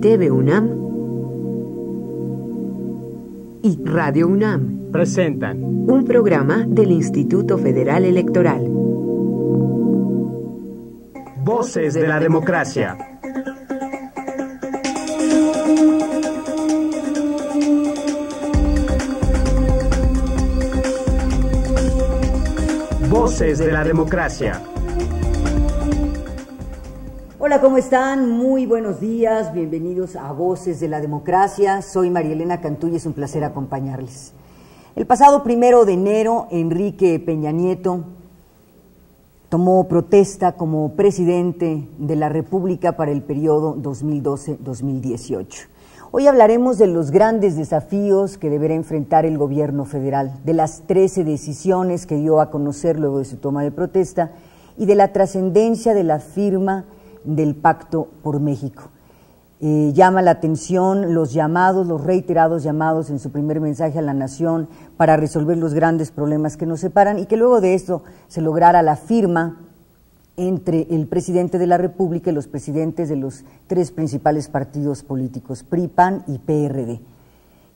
TV UNAM y Radio UNAM presentan un programa del Instituto Federal Electoral. Voces de la Democracia. Voces de la Democracia. Hola, ¿cómo están? Muy buenos días, bienvenidos a Voces de la Democracia. Soy María Elena Cantú y es un placer acompañarles. El pasado 1 de enero, Enrique Peña Nieto tomó protesta como presidente de la República para el periodo 2012-2018. Hoy hablaremos de los grandes desafíos que deberá enfrentar el gobierno federal, de las 13 decisiones que dio a conocer luego de su toma de protesta y de la trascendencia de la firma del Pacto por México. Llama la atención los reiterados llamados en su primer mensaje a la nación para resolver los grandes problemas que nos separan y que luego de esto se lograra la firma entre el presidente de la República y los presidentes de los 3 principales partidos políticos, PRI, PAN y PRD.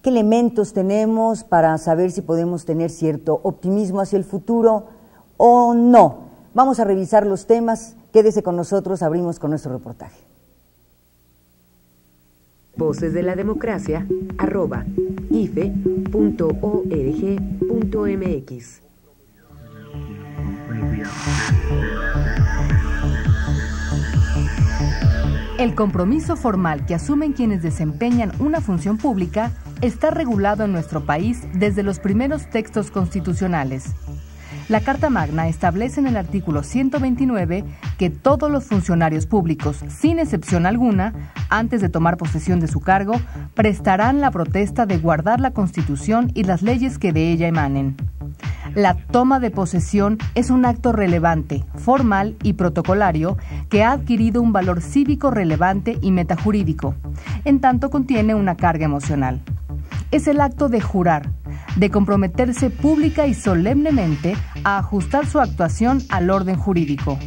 ¿Qué elementos tenemos para saber si podemos tener cierto optimismo hacia el futuro o no? Vamos a revisar los temas. Quédese con nosotros, abrimos con nuestro reportaje. Voces de la Democracia, @ife.org.mx. El compromiso formal que asumen quienes desempeñan una función pública está regulado en nuestro país desde los primeros textos constitucionales. La Carta Magna establece en el artículo 129 que todos los funcionarios públicos, sin excepción alguna, antes de tomar posesión de su cargo, prestarán la protesta de guardar la Constitución y las leyes que de ella emanen. La toma de posesión es un acto relevante, formal y protocolario que ha adquirido un valor cívico relevante y metajurídico, en tanto contiene una carga emocional. Es el acto de jurar, de comprometerse pública y solemnemente a ajustar su actuación al orden jurídico.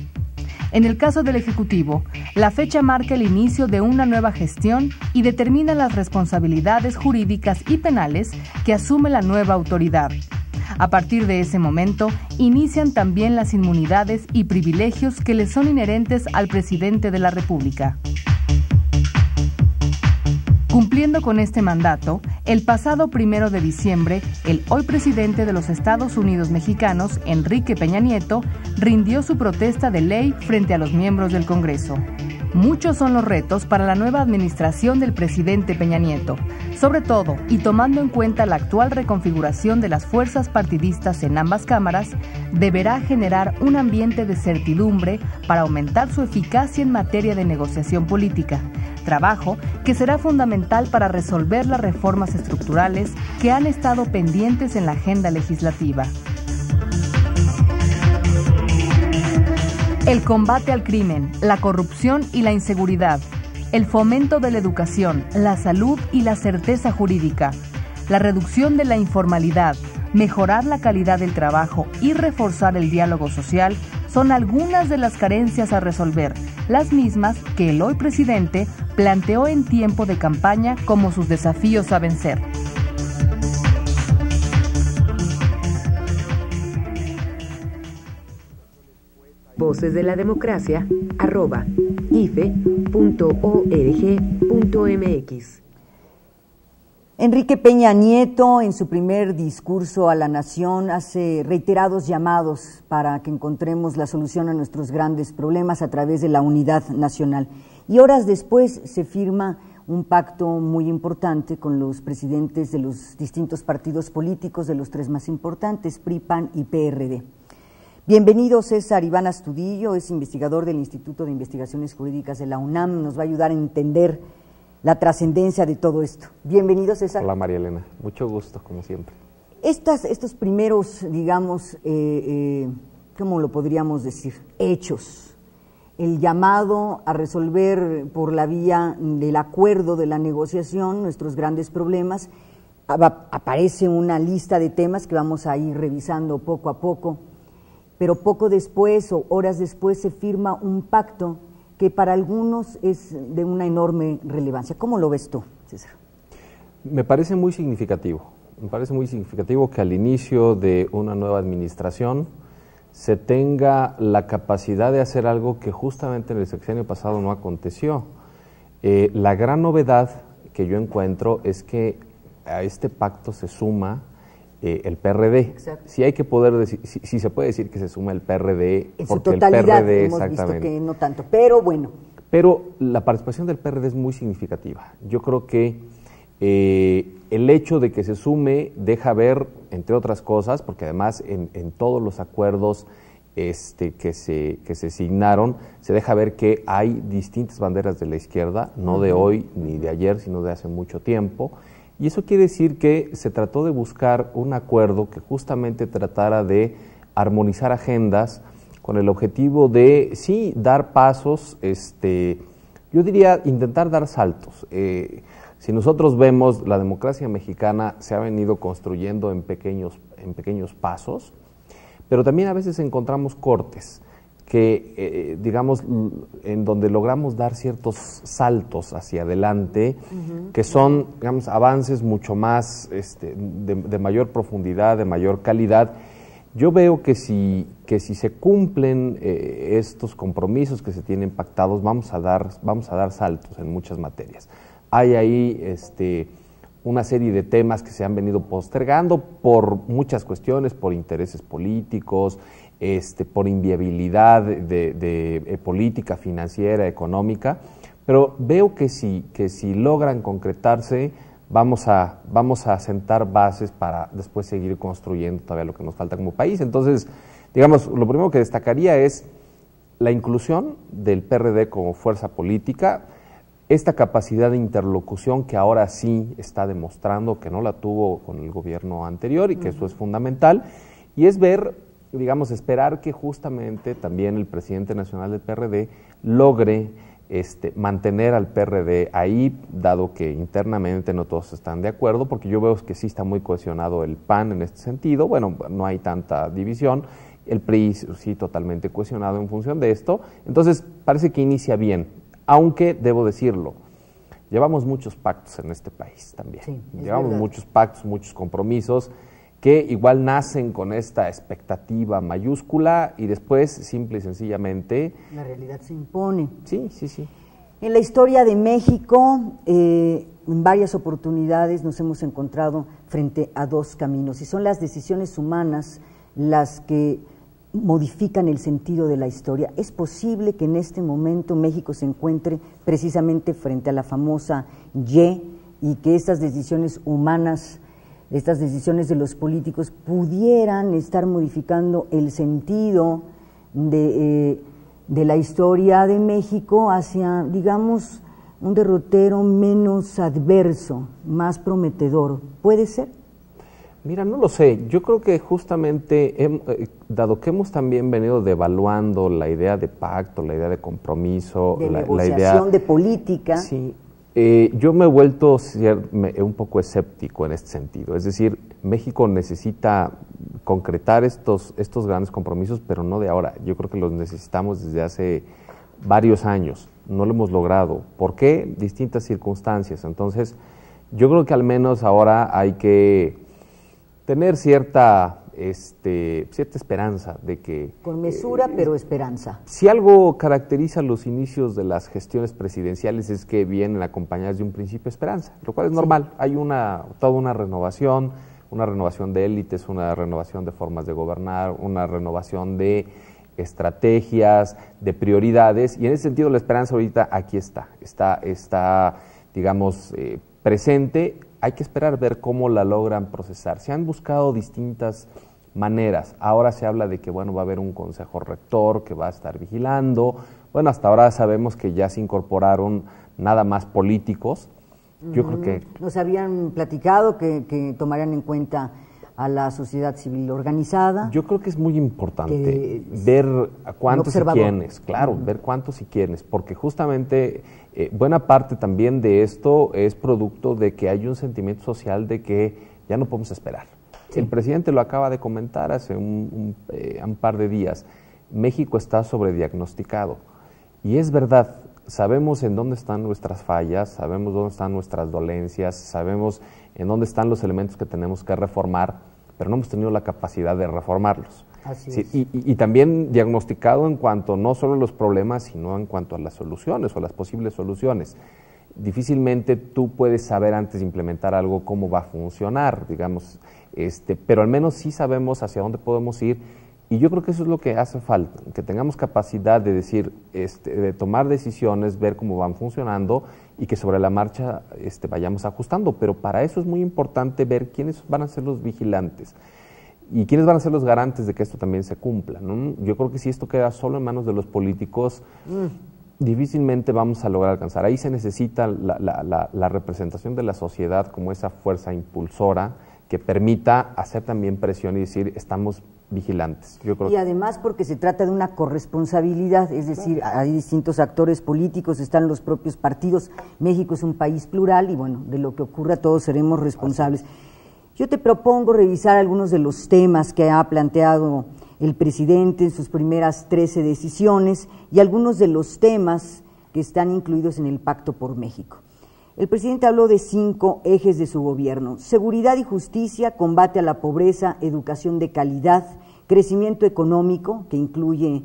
En el caso del Ejecutivo, la fecha marca el inicio de una nueva gestión y determina las responsabilidades jurídicas y penales que asume la nueva autoridad. A partir de ese momento, inician también las inmunidades y privilegios que le son inherentes al presidente de la República. Cumpliendo con este mandato, el pasado 1 de diciembre, el hoy presidente de los Estados Unidos mexicanos, Enrique Peña Nieto, rindió su protesta de ley frente a los miembros del Congreso. Muchos son los retos para la nueva administración del presidente Peña Nieto, sobre todo y tomando en cuenta la actual reconfiguración de las fuerzas partidistas en ambas cámaras, deberá generar un ambiente de certidumbre para aumentar su eficacia en materia de negociación política, trabajo que será fundamental para resolver las reformas estructurales que han estado pendientes en la agenda legislativa. El combate al crimen, la corrupción y la inseguridad, el fomento de la educación, la salud y la certeza jurídica, la reducción de la informalidad, mejorar la calidad del trabajo y reforzar el diálogo social son algunas de las carencias a resolver, las mismas que el hoy presidente planteó en tiempo de campaña como sus desafíos a vencer. Voces de la Democracia, @ife.org.mx. Enrique Peña Nieto, en su primer discurso a la nación, hace reiterados llamados para que encontremos la solución a nuestros grandes problemas a través de la unidad nacional. Y horas después se firma un pacto muy importante con los presidentes de los distintos partidos políticos, de los 3 más importantes, PRI, PAN y PRD. Bienvenido César Iván Astudillo, es investigador del Instituto de Investigaciones Jurídicas de la UNAM, nos va a ayudar a entender la trascendencia de todo esto. Bienvenido, César. Hola, María Elena. Mucho gusto, como siempre. Estos primeros, digamos, ¿cómo lo podríamos decir? Hechos. El llamado a resolver por la vía del acuerdo, de la negociación, nuestros grandes problemas. Aparece una lista de temas que vamos a ir revisando poco a poco, pero poco después o horas después se firma un pacto que para algunos es de una enorme relevancia. ¿Cómo lo ves tú, César? Me parece muy significativo. Me parece muy significativo que al inicio de una nueva administración se tenga la capacidad de hacer algo que justamente en el sexenio pasado no aconteció. La gran novedad que yo encuentro es que a este pacto se suma el PRD. Exacto. Si hay que poder decir, si se puede decir que se suma el PRD, En su porque totalidad el PRD hemos visto exactamente. que no tanto, pero bueno. Pero la participación del PRD es muy significativa. Yo creo que el hecho de que se sume deja ver, entre otras cosas, porque además en todos los acuerdos que se signaron, se deja ver que hay distintas banderas de la izquierda, no de hoy ni de ayer, sino de hace mucho tiempo. Y eso quiere decir que se trató de buscar un acuerdo que justamente tratara de armonizar agendas con el objetivo de, sí, dar pasos, yo diría intentar dar saltos. Si nosotros vemos, la democracia mexicana se ha venido construyendo en pequeños pasos, pero también a veces encontramos cortes que, digamos, en donde logramos dar ciertos saltos hacia adelante, que son, digamos, avances mucho más, de mayor profundidad, de mayor calidad. Yo veo que si se cumplen estos compromisos que se tienen pactados, vamos a dar saltos en muchas materias. Hay ahí una serie de temas que se han venido postergando por muchas cuestiones, por intereses políticos, por inviabilidad de política financiera, económica, pero veo que si logran concretarse, vamos a sentar bases para después seguir construyendo todavía lo que nos falta como país. Entonces, digamos, lo primero que destacaría es la inclusión del PRD como fuerza política, esta capacidad de interlocución que ahora sí está demostrando que no la tuvo con el gobierno anterior y que eso es fundamental, y es ver, digamos, esperar que justamente también el presidente nacional del PRD logre mantener al PRD ahí, dado que internamente no todos están de acuerdo, porque yo veo que sí está muy cohesionado el PAN en este sentido, bueno, no hay tanta división, el PRI sí totalmente cohesionado en función de esto, entonces parece que inicia bien. Aunque, debo decirlo, llevamos muchos pactos en este país también. Sí, llevamos verdad. muchos pactos, muchos compromisos que igual nacen con esta expectativa mayúscula y después, simple y sencillamente... La realidad se impone. Sí. En la historia de México, en varias oportunidades nos hemos encontrado frente a dos caminos, y son las decisiones humanas las que modifican el sentido de la historia. Es posible que en este momento México se encuentre precisamente frente a la famosa y que estas decisiones humanas, estas decisiones de los políticos pudieran estar modificando el sentido de la historia de México hacia, digamos, un derrotero menos adverso, más prometedor. ¿Puede ser? Mira, no lo sé. Yo creo que justamente, dado que hemos también venido devaluando la idea de pacto, la idea de compromiso, De la negociación, idea de política. Sí, yo me he vuelto un poco escéptico en este sentido. Es decir, México necesita concretar estos grandes compromisos, pero no de ahora. Yo creo que los necesitamos desde hace varios años. No lo hemos logrado. ¿Por qué? Distintas circunstancias. Entonces, yo creo que al menos ahora hay que tener cierta esperanza de que... Con mesura, pero esperanza. Si algo caracteriza los inicios de las gestiones presidenciales es que vienen acompañadas de un principio de esperanza, lo cual es normal. Hay toda una renovación de élites, una renovación de formas de gobernar, una renovación de estrategias, de prioridades, y en ese sentido la esperanza ahorita aquí está digamos, presente. Hay que esperar ver cómo la logran procesar. Se han buscado distintas maneras. Ahora se habla de que, bueno, va a haber un consejo rector que va a estar vigilando. Bueno, hasta ahora sabemos que ya se incorporaron nada más políticos. Yo creo que... Nos habían platicado que tomarían en cuenta a la sociedad civil organizada. Yo creo que es muy importante ver a cuántos y quiénes, claro, ver cuántos y quiénes, porque justamente buena parte también de esto es producto de que hay un sentimiento social de que ya no podemos esperar. Sí. El presidente lo acaba de comentar hace un par de días. México está sobrediagnosticado Y es verdad, sabemos en dónde están nuestras fallas, sabemos dónde están nuestras dolencias, sabemos en dónde están los elementos que tenemos que reformar, pero no hemos tenido la capacidad de reformarlos. Así Sí, es. y también diagnosticado en cuanto no solo a los problemas, sino en cuanto a las soluciones o las posibles soluciones. Difícilmente tú puedes saber antes de implementar algo cómo va a funcionar, digamos, pero al menos sí sabemos hacia dónde podemos ir, y yo creo que eso es lo que hace falta, que tengamos capacidad de decir, de tomar decisiones, ver cómo van funcionando y que sobre la marcha vayamos ajustando, pero para eso es muy importante ver quiénes van a ser los vigilantes y quiénes van a ser los garantes de que esto también se cumpla, ¿no? Yo creo que si esto queda solo en manos de los políticos, difícilmente vamos a lograr alcanzar. Ahí se necesita la representación de la sociedad como esa fuerza impulsora que permita hacer también presión y decir, estamos vigilantes. Yo creo Y además porque se trata de una corresponsabilidad, es decir, hay distintos actores políticos, están los propios partidos. México es un país plural y bueno, de lo que ocurra todos seremos responsables. Yo te propongo revisar algunos de los temas que ha planteado el presidente en sus primeras 13 decisiones y algunos de los temas que están incluidos en el Pacto por México. El presidente habló de 5 ejes de su gobierno: seguridad y justicia, combate a la pobreza, educación de calidad, crecimiento económico, que incluye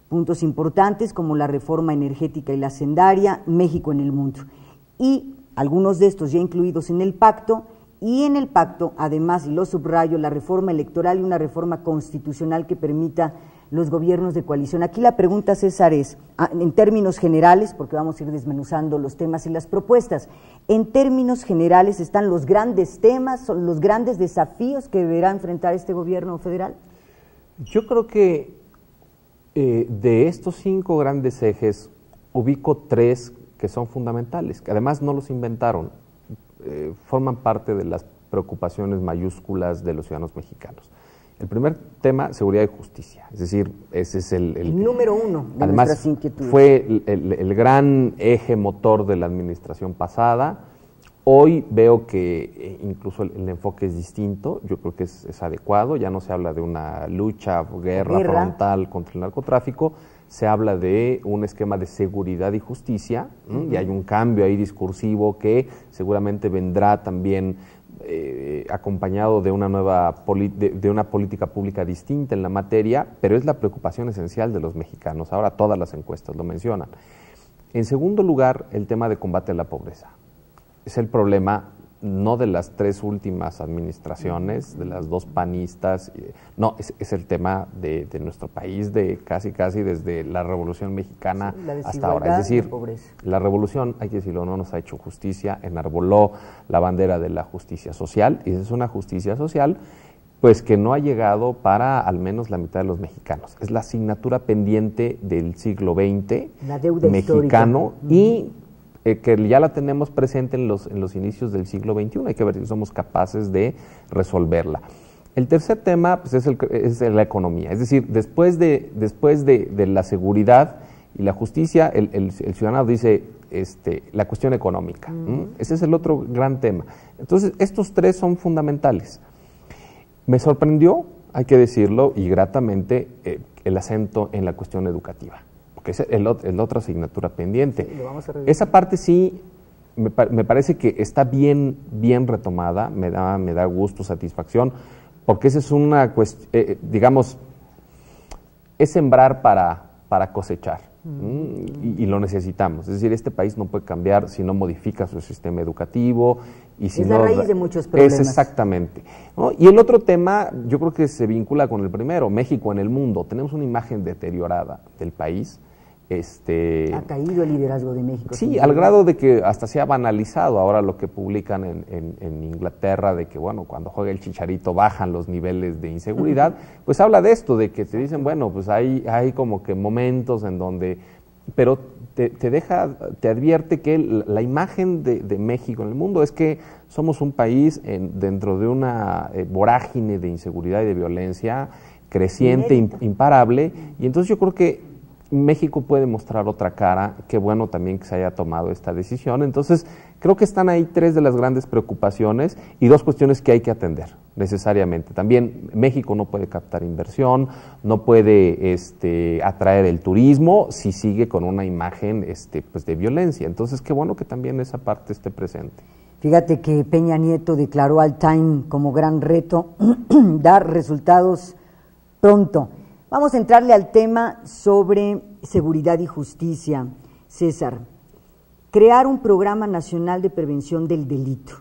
puntos importantes como la reforma energética y la hacendaria, México en el mundo. Y algunos de estos ya incluidos en el pacto, y en el pacto, además, y lo subrayo, la reforma electoral y una reforma constitucional que permita los gobiernos de coalición. Aquí la pregunta, César, es, en términos generales, porque vamos a ir desmenuzando los temas y las propuestas, en términos generales, ¿están los grandes temas, son los grandes desafíos que deberá enfrentar este gobierno federal? Yo creo que de estos 5 grandes ejes, ubico 3 que son fundamentales, que además no los inventaron, forman parte de las preocupaciones mayúsculas de los ciudadanos mexicanos. El primer tema, seguridad y justicia, es decir, ese es el número 1 de además, nuestras inquietudes. Fue el gran eje motor de la administración pasada. Hoy veo que incluso el enfoque es distinto, yo creo que es adecuado, ya no se habla de una lucha, guerra frontal contra el narcotráfico, se habla de un esquema de seguridad y justicia, y hay un cambio ahí discursivo que seguramente vendrá también acompañado de una nueva de una política pública distinta en la materia, pero es la preocupación esencial de los mexicanos. Ahora todas las encuestas lo mencionan. En segundo lugar, el tema de combate a la pobreza. Es el problema no de las 3 últimas administraciones, de las 2 panistas, no, es el tema de nuestro país, de casi desde la Revolución Mexicana hasta ahora. Es decir, la Revolución, hay que decirlo, no nos ha hecho justicia, enarboló la bandera de la justicia social, y es una justicia social pues que no ha llegado para al menos la mitad de los mexicanos. Es la asignatura pendiente del siglo XX la deuda mexicano y que ya la tenemos presente en los inicios del siglo XXI, hay que ver si somos capaces de resolverla. El tercer tema pues, es la economía, es decir, después de la seguridad y la justicia, el ciudadano dice la cuestión económica. Ese es el otro gran tema. Entonces, estos 3 son fundamentales. Me sorprendió, hay que decirlo, y gratamente, el acento en la cuestión educativa, que es la otra asignatura pendiente. Sí, lo vamos a revisar. Esa parte sí me parece que está bien retomada, me da gusto, satisfacción, porque esa es una cuestión, digamos, es sembrar para cosechar, y lo necesitamos. Es decir, este país no puede cambiar si no modifica su sistema educativo. Y si es no, la raíz de muchos problemas. Es exactamente, ¿no? Y el otro tema, yo creo que se vincula con el primero, México en el mundo. Tenemos una imagen deteriorada del país. Ha caído el liderazgo de México. Sí, al grado de que hasta se ha banalizado ahora lo que publican en Inglaterra, de que, bueno, cuando juega el Chicharito bajan los niveles de inseguridad, pues habla de esto, de que te dicen, bueno, pues hay como que momentos en donde, pero te advierte que la imagen de México en el mundo es que somos un país dentro de una vorágine de inseguridad y de violencia creciente, imparable, y entonces yo creo que México puede mostrar otra cara, qué bueno también que se haya tomado esta decisión. Entonces, creo que están ahí tres de las grandes preocupaciones y dos cuestiones que hay que atender necesariamente. También México no puede captar inversión, no puede atraer el turismo si sigue con una imagen pues de violencia. Entonces, qué bueno que también esa parte esté presente. Fíjate que Peña Nieto declaró al Time como gran reto dar resultados pronto. Vamos a entrarle al tema sobre seguridad y justicia. César, crear un programa nacional de prevención del delito,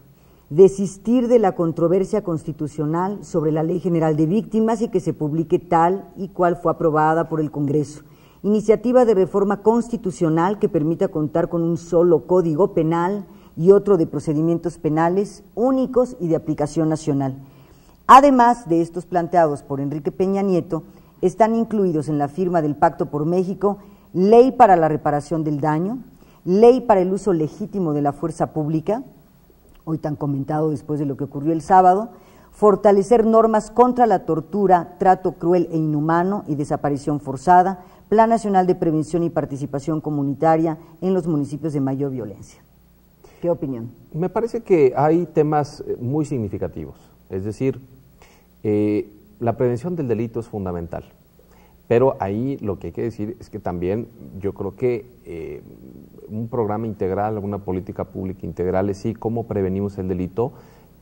desistir de la controversia constitucional sobre la Ley General de Víctimas y que se publique tal y cual fue aprobada por el Congreso. Iniciativa de reforma constitucional que permita contar con un solo código penal y otro de procedimientos penales únicos y de aplicación nacional. Además de estos planteados por Enrique Peña Nieto, están incluidos en la firma del Pacto por México ley para la reparación del daño, ley para el uso legítimo de la fuerza pública, hoy tan comentado después de lo que ocurrió el sábado, fortalecer normas contra la tortura, trato cruel e inhumano y desaparición forzada, Plan Nacional de Prevención y Participación Comunitaria en los municipios de mayor violencia. ¿Qué opinión? Me parece que hay temas muy significativos, es decir, la prevención del delito es fundamental, pero ahí lo que hay que decir es que también yo creo que un programa integral, una política pública integral es sí cómo prevenimos el delito,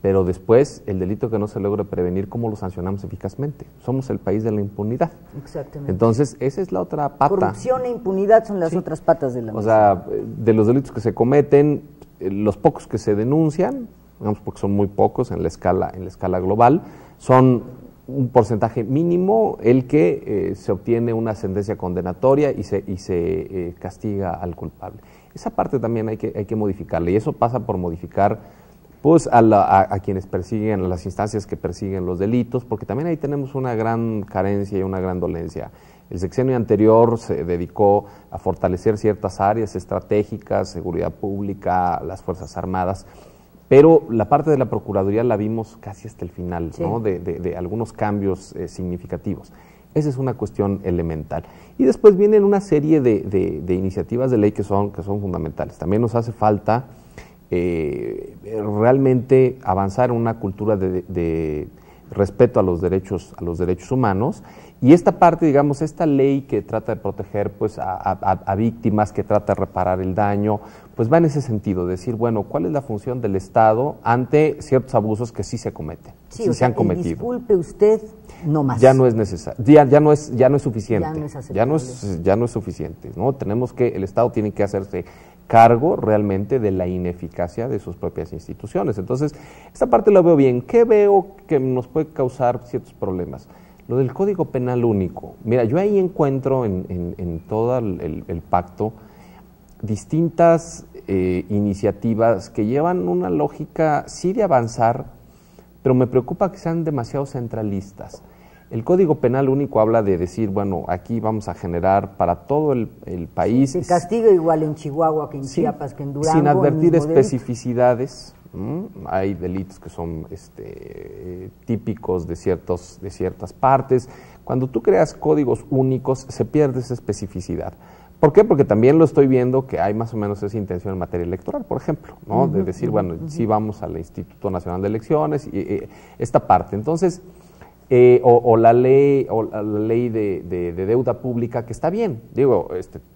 pero después el delito que no se logra prevenir, ¿cómo lo sancionamos eficazmente? Somos el país de la impunidad. Exactamente. Entonces, esa es la otra pata. Corrupción e impunidad son las otras patas de la mesa. O sea, de los delitos que se cometen, los pocos que se denuncian, digamos porque son muy pocos en la escala global, son un porcentaje mínimo el que se obtiene una sentencia condenatoria y se castiga al culpable. Esa parte también hay que modificarla, y eso pasa por modificar pues a quienes persiguen, a las instancias que persiguen los delitos, porque también ahí tenemos una gran carencia y una gran dolencia. El sexenio anterior se dedicó a fortalecer ciertas áreas estratégicas, seguridad pública, las Fuerzas Armadas, pero la parte de la Procuraduría la vimos casi hasta el final, sí, ¿no? de algunos cambios significativos. Esa es una cuestión elemental. Y después vienen una serie de iniciativas de ley que son fundamentales. También nos hace falta realmente avanzar en una cultura de respeto a los derechos humanos, y esta parte, digamos, esta ley que trata de proteger pues a víctimas, que trata de reparar el daño, pues va en ese sentido, decir, bueno, ¿cuál es la función del Estado ante ciertos abusos que sí se cometen, sí, sí se han cometido? Disculpe usted, no más. Ya no es necesario, ya no es suficiente, ya no es suficiente, ¿no? El Estado tiene que hacerse cargo realmente de la ineficacia de sus propias instituciones. Entonces, esta parte la veo bien. ¿Qué veo que nos puede causar ciertos problemas? Lo del Código Penal único. Mira, yo ahí encuentro en todo el pacto distintas iniciativas que llevan una lógica, sí, de avanzar, pero me preocupa que sean demasiado centralistas. El Código Penal único habla de decir, bueno, aquí vamos a generar para todo el país. Se castiga igual en Chihuahua que en Chiapas, que en Durango. Sin advertir especificidades. Hay delitos que son típicos de ciertas partes. Cuando tú creas códigos únicos, se pierde esa especificidad. ¿Por qué? Porque también lo estoy viendo que hay más o menos esa intención en materia electoral, por ejemplo, ¿no? De decir, bueno, sí vamos al Instituto Nacional de Elecciones, y esta parte. Entonces, o la ley de deuda pública, que está bien, digo,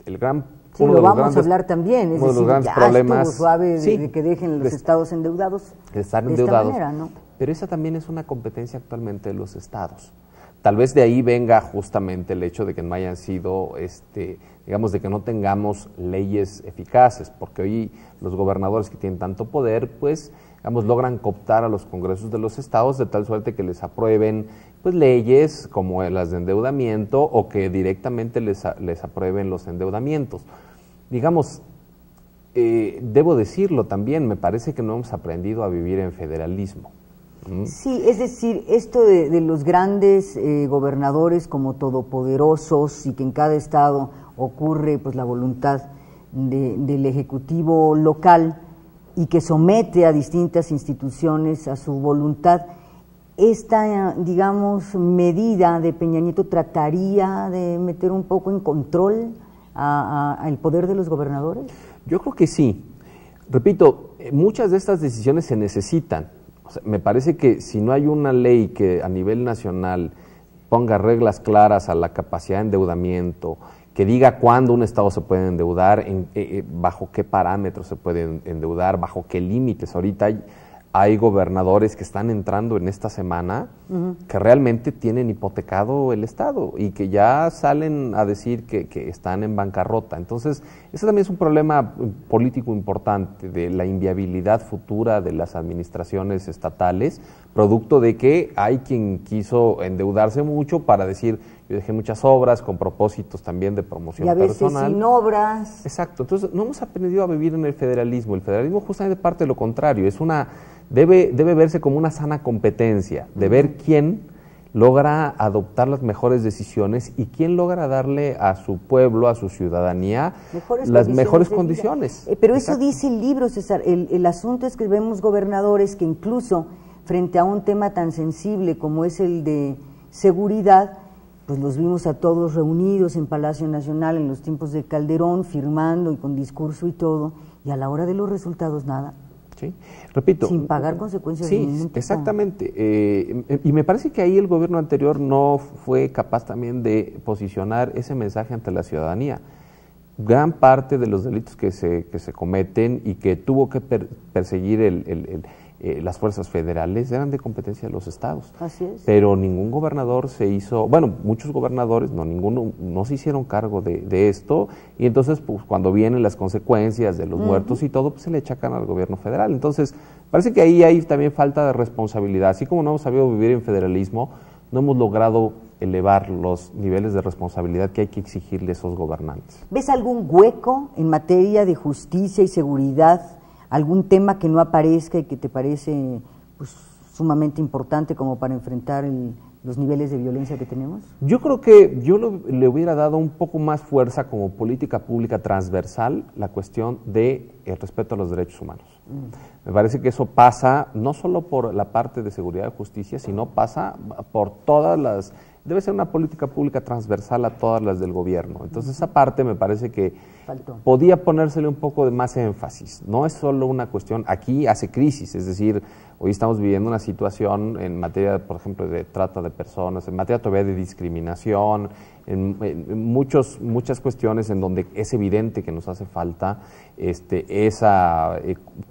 el gran... Sí, lo vamos a hablar también, es decir, ya problemas, estuvo suave sí, de que dejen los estados endeudados de estar de endeudados, esta manera, ¿no? Pero esa también es una competencia actualmente de los estados. Tal vez de ahí venga justamente el hecho de que no hayan sido, digamos, de que no tengamos leyes eficaces, porque hoy los gobernadores que tienen tanto poder, pues, digamos, logran cooptar a los congresos de los estados de tal suerte que les aprueben pues leyes como las de endeudamiento, o que directamente les aprueben los endeudamientos. Digamos, debo decirlo también, me parece que no hemos aprendido a vivir en federalismo. Sí, es decir, esto de los grandes gobernadores como todopoderosos, y que en cada estado ocurre pues la voluntad del ejecutivo local y que somete a distintas instituciones a su voluntad, esta, digamos, medida de Peña Nieto trataría de meter un poco en control al poder de los gobernadores? Yo creo que sí. Repito, muchas de estas decisiones se necesitan. O sea, me parece que si no hay una ley que a nivel nacional ponga reglas claras a la capacidad de endeudamiento, que diga cuándo un Estado se puede endeudar, bajo qué parámetros se puede endeudar, bajo qué límites. Ahorita hay gobernadores que están entrando en esta semana que realmente tienen hipotecado el Estado y que ya salen a decir que están en bancarrota. Entonces, ese también es un problema político importante de la inviabilidad futura de las administraciones estatales, producto de que hay quien quiso endeudarse mucho para decir, yo dejé muchas obras con propósitos también de promoción personal. Y a veces sin obras. Exacto. Entonces, no hemos aprendido a vivir en el federalismo. El federalismo justamente parte de lo contrario. Debe verse como una sana competencia, de ver quién logra adoptar las mejores decisiones y quién logra darle a su pueblo, a su ciudadanía, las mejores condiciones. Pero eso dice el libro, César. El asunto es que vemos gobernadores que incluso frente a un tema tan sensible como es el de seguridad, pues los vimos a todos reunidos en Palacio Nacional en los tiempos de Calderón, firmando y con discurso y todo, y a la hora de los resultados nada. Sí, repito. Sin pagar consecuencias. Sí, exactamente. Y me parece que ahí el gobierno anterior no fue capaz también de posicionar ese mensaje ante la ciudadanía. Gran parte de los delitos que se cometen y que tuvo que perseguir las fuerzas federales eran de competencia de los estados. Así es. Pero ningún gobernador se hizo, bueno, muchos gobernadores, ninguno se hicieron cargo de esto, y entonces pues cuando vienen las consecuencias de los muertos y todo, pues se le achacan al gobierno federal. Entonces, parece que ahí hay también falta de responsabilidad. Así como no hemos sabido vivir en federalismo, no hemos logrado elevar los niveles de responsabilidad que hay que exigirle a esos gobernantes. ¿Ves algún hueco en materia de justicia y seguridad? ¿Algún tema que no aparezca y que te parece pues, sumamente importante como para enfrentar los niveles de violencia que tenemos? Yo creo que yo le hubiera dado un poco más fuerza como política pública transversal la cuestión del respeto a los derechos humanos. Me parece que eso pasa no solo por la parte de seguridad y justicia, sino pasa por todas las... Debe ser una política pública transversal a todas las del gobierno. Entonces esa parte me parece que podía ponérsele un poco de más énfasis. No es solo una cuestión, aquí hace crisis, es decir, hoy estamos viviendo una situación en materia, por ejemplo, de trata de personas, en materia todavía de discriminación, en muchas cuestiones en donde es evidente que nos hace falta esa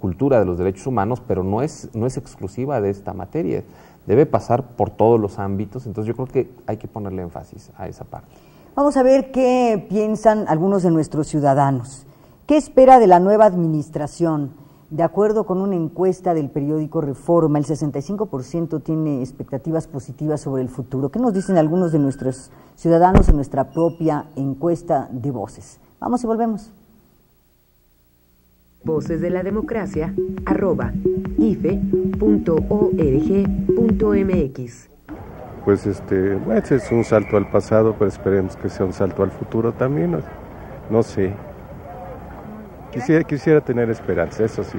cultura de los derechos humanos, pero no es exclusiva de esta materia. Debe pasar por todos los ámbitos, entonces yo creo que hay que ponerle énfasis a esa parte. Vamos a ver qué piensan algunos de nuestros ciudadanos. ¿Qué espera de la nueva administración? De acuerdo con una encuesta del periódico Reforma, el 65% tiene expectativas positivas sobre el futuro. ¿Qué nos dicen algunos de nuestros ciudadanos en nuestra propia encuesta de voces? Vamos y volvemos. Voces de la Democracia, @ife.org.mx. Pues es un salto al pasado, pero esperemos que sea un salto al futuro también. No sé. Quisiera tener esperanza, eso sí.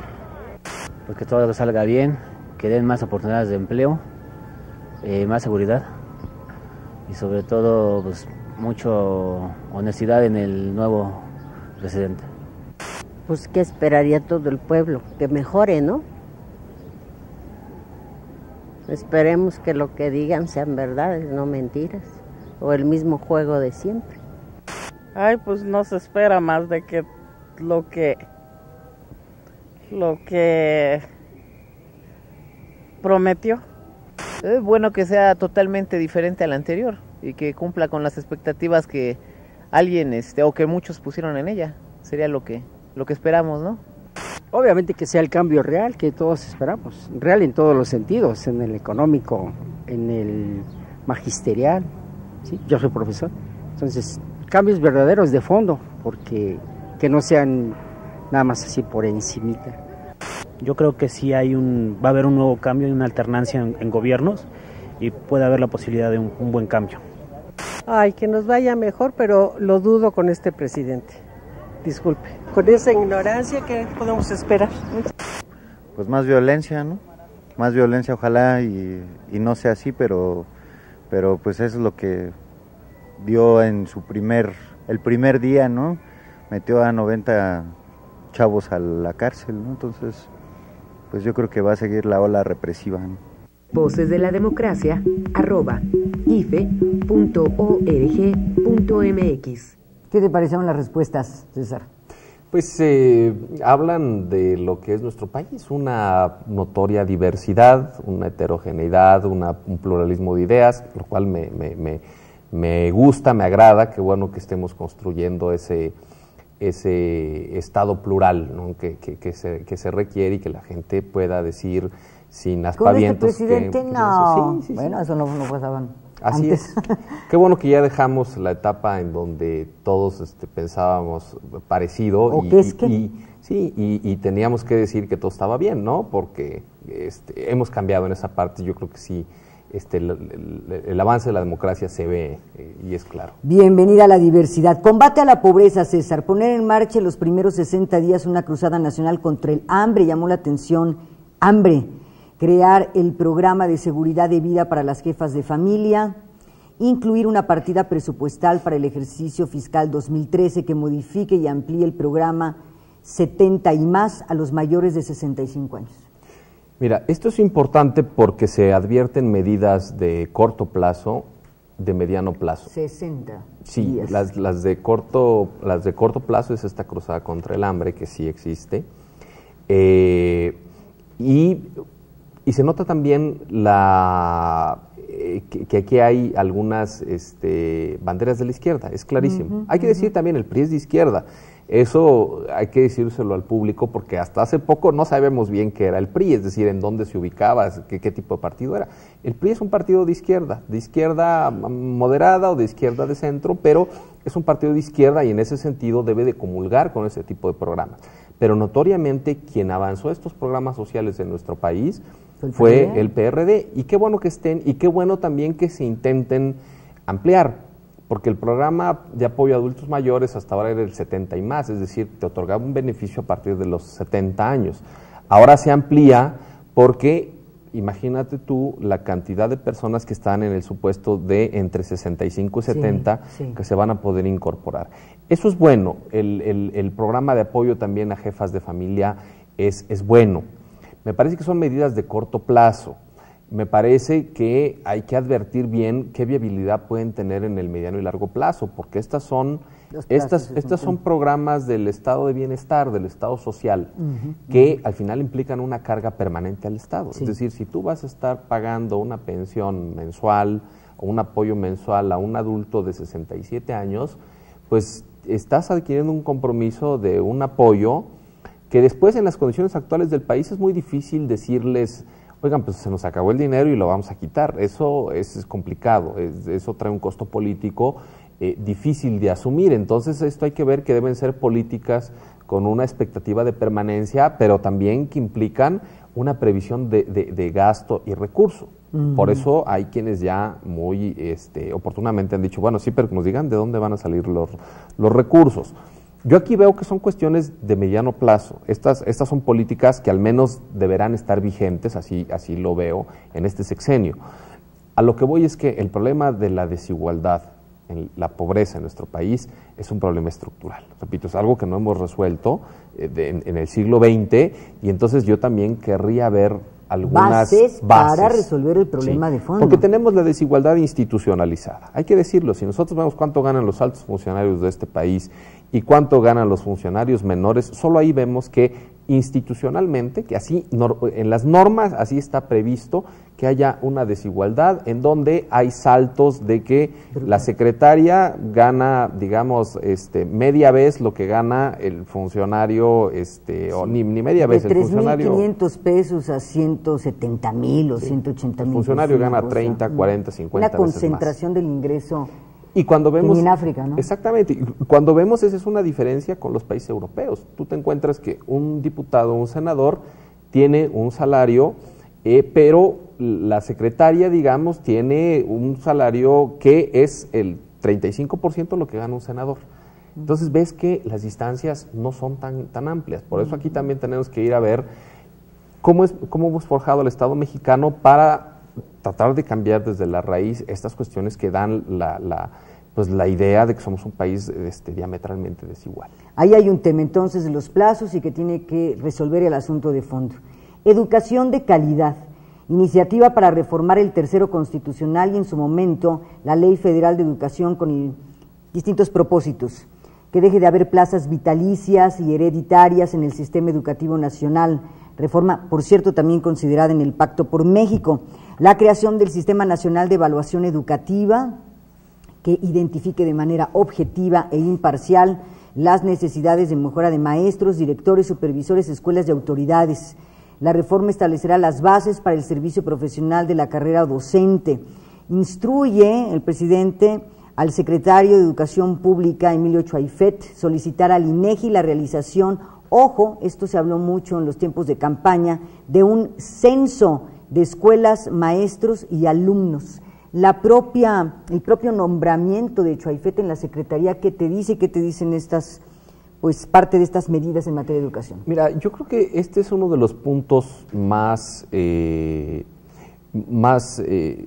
Pues que todo salga bien, que den más oportunidades de empleo, más seguridad y sobre todo pues mucho honestidad en el nuevo presidente. Pues qué esperaría todo el pueblo, que mejore, ¿no? Esperemos que lo que digan sean verdades, no mentiras, o el mismo juego de siempre. Ay, pues no se espera más de que lo que prometió. Es bueno que sea totalmente diferente al anterior y que cumpla con las expectativas que alguien o que muchos pusieron en ella. Sería lo que esperamos, ¿no? Obviamente que sea el cambio real que todos esperamos, real en todos los sentidos, en el económico, en el magisterial, ¿sí? Yo soy profesor, entonces cambios verdaderos de fondo, porque que no sean nada más así por encimita. Yo creo que sí va a haber un nuevo cambio y una alternancia en gobiernos y puede haber la posibilidad de un buen cambio. Ay, que nos vaya mejor, pero lo dudo con este presidente. Disculpe. Con esa ignorancia, ¿qué podemos esperar? Pues más violencia, ¿no? violencia, ojalá y no sea así, pero pues eso es lo que dio en el primer día, ¿no? Metió a 90 chavos a la cárcel, ¿no? Entonces, pues yo creo que va a seguir la ola represiva, ¿no? Voces de la Democracia, @ife.org.mx. ¿Qué te parecieron las respuestas, César? Pues hablan de lo que es nuestro país, una notoria diversidad, una heterogeneidad, un pluralismo de ideas, lo cual me gusta, me agrada, qué bueno que estemos construyendo ese estado plural, ¿no? que se requiere y que la gente pueda decir sin aspavientos. Con este presidente no. Sí, bueno, eso no pasaban. Así antes. es. Qué bueno que ya dejamos la etapa en donde todos pensábamos parecido y teníamos que decir que todo estaba bien, ¿no? Porque hemos cambiado en esa parte. Yo creo que sí, el avance de la democracia se ve y es claro. Bienvenida a la diversidad. Combate a la pobreza, César. Poner en marcha en los primeros 60 días una cruzada nacional contra el hambre llamó la atención. Hambre. Crear el programa de seguridad de vida para las jefas de familia, incluir una partida presupuestal para el ejercicio fiscal 2013 que modifique y amplíe el programa 70 y más a los mayores de 65 años. Mira, esto es importante porque se advierten medidas de corto plazo, de mediano plazo. 60 Sí, días. las de corto plazo es esta cruzada contra el hambre que sí existe. Y se nota también que aquí hay algunas banderas de la izquierda, es clarísimo. Hay que decir también, el PRI es de izquierda. Eso hay que decírselo al público porque hasta hace poco no sabemos bien qué era el PRI, es decir, en dónde se ubicaba, qué tipo de partido era. El PRI es un partido de izquierda moderada o de izquierda de centro, pero es un partido de izquierda y en ese sentido debe de comulgar con ese tipo de programas. Pero notoriamente quien avanzó estos programas sociales en nuestro país fue el PRD, y qué bueno que estén, y qué bueno también que se intenten ampliar, porque el programa de apoyo a adultos mayores hasta ahora era el 70 y más, es decir, te otorgaba un beneficio a partir de los 70 años. Ahora se amplía porque, imagínate tú, la cantidad de personas que están en el supuesto de entre 65 y 70 que se van a poder incorporar. Eso es bueno, el programa de apoyo también a jefas de familia es bueno. Me parece que son medidas de corto plazo. Me parece que hay que advertir bien qué viabilidad pueden tener en el mediano y largo plazo, porque estas son programas del estado de bienestar, del estado social, que al final implican una carga permanente al Estado. Es decir, si tú vas a estar pagando una pensión mensual o un apoyo mensual a un adulto de 67 años, pues estás adquiriendo un compromiso de un apoyo que después en las condiciones actuales del país es muy difícil decirles, oigan, pues se nos acabó el dinero y lo vamos a quitar. Eso es complicado, eso trae un costo político difícil de asumir. Entonces esto hay que ver que deben ser políticas con una expectativa de permanencia, pero también que implican una previsión de gasto y recurso. Por eso hay quienes ya muy oportunamente han dicho, bueno, sí, pero que nos digan de dónde van a salir los recursos. Yo aquí veo que son cuestiones de mediano plazo. Estas son políticas que al menos deberán estar vigentes, así lo veo, en este sexenio. A lo que voy es que el problema de la desigualdad, la pobreza en nuestro país, es un problema estructural. Repito, es algo que no hemos resuelto en el siglo XX, y entonces yo también querría ver algunas bases para resolver el problema de fondo. Porque tenemos la desigualdad institucionalizada. Hay que decirlo, si nosotros vemos cuánto ganan los altos funcionarios de este país y cuánto ganan los funcionarios menores, solo ahí vemos que institucionalmente, que así en las normas así está previsto que haya una desigualdad en donde hay saltos de que la secretaria gana, digamos, media vez lo que gana el funcionario, o ni media vez el funcionario. De 3,500 pesos a 170,000 o 180,000. El funcionario gana 30, 40, 50 veces más. Una concentración del ingreso. Y cuando vemos, en África, ¿no? Exactamente, cuando vemos esa es una diferencia con los países europeos. Tú te encuentras que un diputado o un senador tiene un salario, pero la secretaria, digamos, tiene un salario que es el 35% lo que gana un senador. Entonces ves que las distancias no son tan amplias. Por eso aquí también tenemos que ir a ver cómo hemos forjado el Estado mexicano para tratar de cambiar desde la raíz estas cuestiones que dan la idea de que somos un país diametralmente desigual. Ahí hay un tema entonces de los plazos y que tiene que resolver el asunto de fondo. Educación de calidad, iniciativa para reformar el tercero constitucional y en su momento la Ley Federal de Educación con distintos propósitos, que deje de haber plazas vitalicias y hereditarias en el sistema educativo nacional, reforma, por cierto, también considerada en el Pacto por México, la creación del Sistema Nacional de Evaluación Educativa, que identifique de manera objetiva e imparcial las necesidades de mejora de maestros, directores, supervisores, escuelas y autoridades. La reforma establecerá las bases para el servicio profesional de la carrera docente. Instruye el presidente al secretario de Educación Pública, Emilio Chuaifet, solicitar al INEGI la realización, ojo, esto se habló mucho en los tiempos de campaña, de un censo de escuelas, maestros y alumnos. El propio nombramiento de Chuaifet en la Secretaría, ¿qué te dice? ¿Qué te dicen parte de estas medidas en materia de educación? Mira, yo creo que este es uno de los puntos más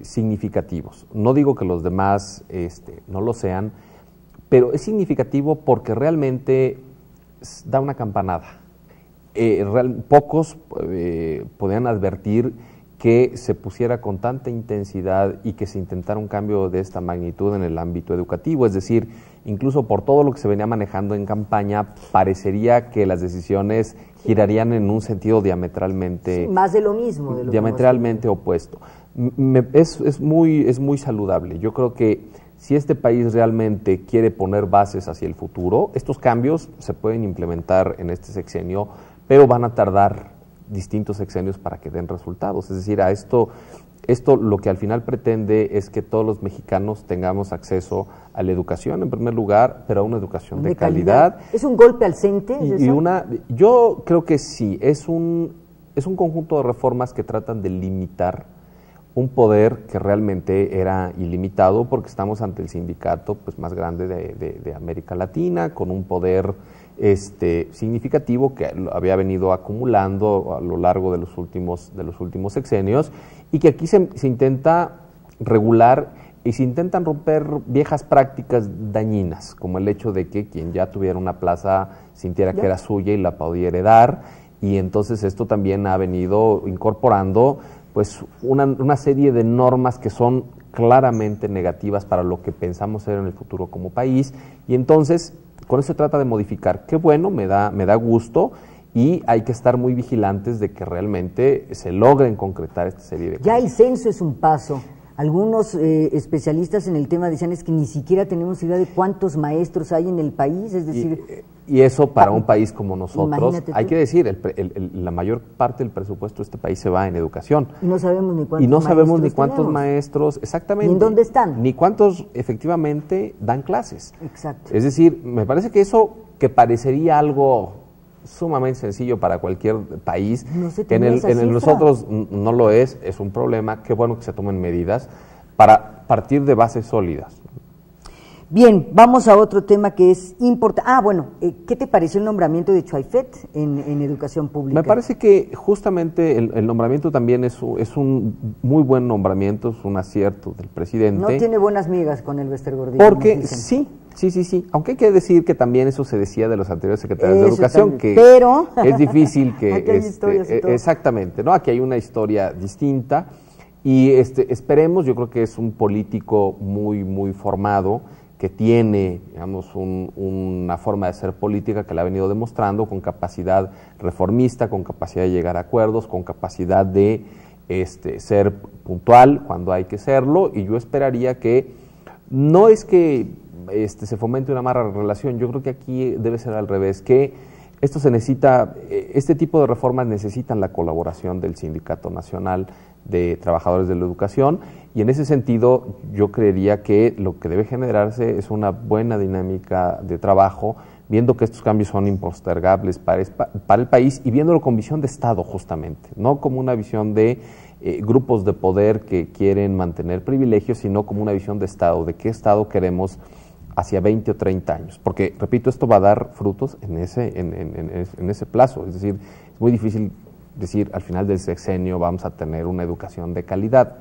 significativos. No digo que los demás no lo sean, pero es significativo porque realmente da una campanada. Pocos podían advertir que se pusiera con tanta intensidad y que se intentara un cambio de esta magnitud en el ámbito educativo. Es decir, incluso por todo lo que se venía manejando en campaña, parecería que las decisiones girarían en un sentido diametralmente... Sí, más de lo mismo. Diametralmente opuesto. Es muy saludable. Yo creo que si este país realmente quiere poner bases hacia el futuro, estos cambios se pueden implementar en este sexenio, pero van a tardar distintos sexenios para que den resultados. Es decir, esto lo que al final pretende es que todos los mexicanos tengamos acceso a la educación en primer lugar, pero a una educación de calidad. ¿Es un golpe al CENTE? Yo creo que sí, es un conjunto de reformas que tratan de limitar un poder que realmente era ilimitado, porque estamos ante el sindicato más grande de América Latina, con un poder significativo que había venido acumulando a lo largo de los últimos sexenios, y que aquí se intenta regular y se intentan romper viejas prácticas dañinas, como el hecho de que quien ya tuviera una plaza sintiera que era suya y la podía heredar, y entonces esto también ha venido incorporando una serie de normas que son claramente negativas para lo que pensamos ser en el futuro como país, y entonces con eso se trata de modificar. Qué bueno, me da gusto, y hay que estar muy vigilantes de que realmente se logren concretar esta serie de cosas. Ya el censo es un paso. Algunos especialistas en el tema decían es que ni siquiera tenemos idea de cuántos maestros hay en el país, es decir... Y eso para un país como nosotros, hay que decir, la mayor parte del presupuesto de este país se va en educación. Y no sabemos ni cuántos maestros, exactamente. ¿Ni en dónde están? Ni cuántos efectivamente dan clases. Exacto. Es decir, me parece que eso que parecería algo sumamente sencillo para cualquier país, que en nosotros no lo es un problema. Qué bueno que se tomen medidas para partir de bases sólidas. Bien, vamos a otro tema que es importante. ¿Qué te pareció el nombramiento de Chuaifet en educación pública? Me parece que justamente el nombramiento también es un muy buen nombramiento, es un acierto del presidente. No tiene buenas migas con el Westergordillo. Porque sí, aunque hay que decir que también eso se decía de los anteriores secretarios de Educación, pero es difícil que... Aquí hay historias y todo. Exactamente, ¿no? Aquí hay una historia distinta y esperemos, yo creo que es un político muy formado, que tiene, digamos, una forma de ser política que la ha venido demostrando, con capacidad reformista, con capacidad de llegar a acuerdos, con capacidad de ser puntual cuando hay que serlo, y yo esperaría que no es que se fomente una mala relación, yo creo que aquí debe ser al revés, que esto se necesita, este tipo de reformas necesitan la colaboración del Sindicato Nacional de Trabajadores de la Educación, y en ese sentido yo creería que lo que debe generarse es una buena dinámica de trabajo, viendo que estos cambios son impostergables para el país y viéndolo con visión de Estado justamente, no como una visión de grupos de poder que quieren mantener privilegios, sino como una visión de Estado, de qué Estado queremos hacia 20 o 30 años, porque, repito, esto va a dar frutos en ese plazo, es decir, es muy difícil decir, al final del sexenio vamos a tener una educación de calidad.